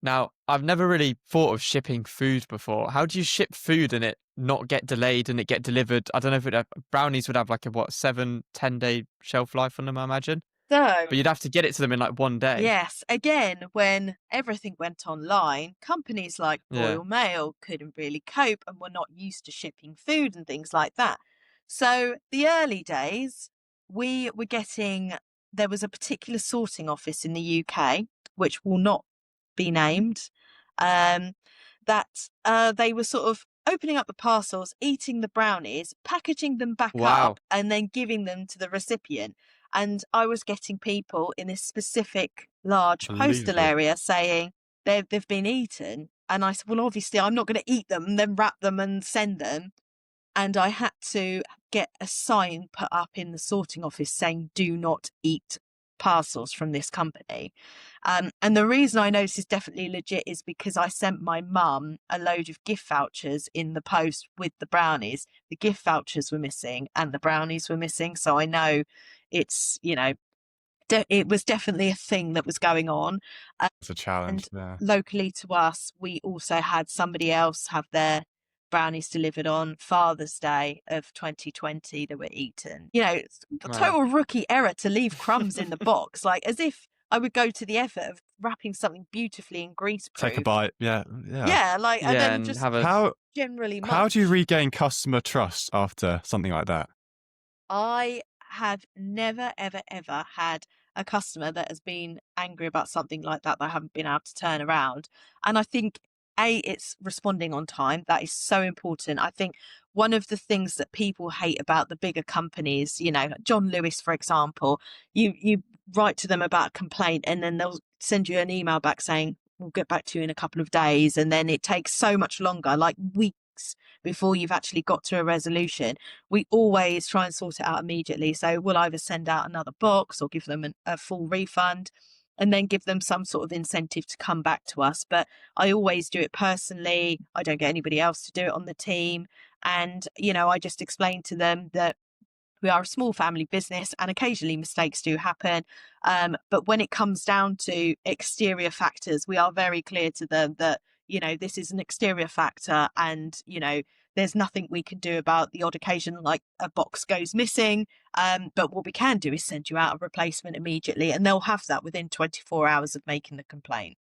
Now, I've never really thought of shipping food before. How do you ship food and it not get delayed and it get delivered? I don't know if brownies would have like a what, 7, 10 day shelf life on them, I imagine. So, But you'd have to get it to them in like one day. yes, again, when everything went online, companies like Yeah. Royal Mail couldn't really cope and were not used to shipping food and things like that. So, the early days, we were getting, there was a particular sorting office in the UK, which will not be named, um, that they were sort of opening up the parcels, eating the brownies, packaging them back Wow. up, and then giving them to the recipient. And I was getting people in this specific large postal Unbelievable. area saying they've been eaten. And I said, well, obviously, I'm not going to eat them and then wrap them and send them. And I had to get a sign put up in the sorting office saying, do not eat parcels from this company. And the reason I know this is definitely legit is because I sent my mum a load of gift vouchers in the post with the brownies. The gift vouchers were missing and the brownies were missing. So I know it's, it was definitely a thing that was going on. It's a challenge. And Yeah. locally to us, we also had somebody else have their brownies delivered on Father's Day of 2020 that were eaten. It's a Wow. total rookie error to leave crumbs in the box, like as if I would go to the effort of wrapping something beautifully in Take a greaseproof. bite. Yeah. Yeah. Yeah, like, and Yeah, then and just have a How generally how do you munch. regain customer trust after something like that? I have never, ever, ever had a customer that has been angry about something like that I haven't been able to turn around. And I think, it's responding on time. That is so important. I think one of the things that people hate about the bigger companies, John Lewis, for example, you write to them about a complaint and then they'll send you an email back saying, we'll get back to you in a couple of days. And then it takes so much longer, like weeks before you've actually got to a resolution. We always try and sort it out immediately. So we'll either send out another box or give them a full refund and then give them some sort of incentive to come back to us. But I always do it personally. I don't get anybody else to do it on the team. And, I just explain to them that we are a small family business and occasionally mistakes do happen. But when it comes down to exterior factors, we are very clear to them that, this is an exterior factor and, there's nothing we can do about the odd occasion like a box goes missing. But what we can do is send you out a replacement immediately and they'll have that within 24 hours of making the complaint.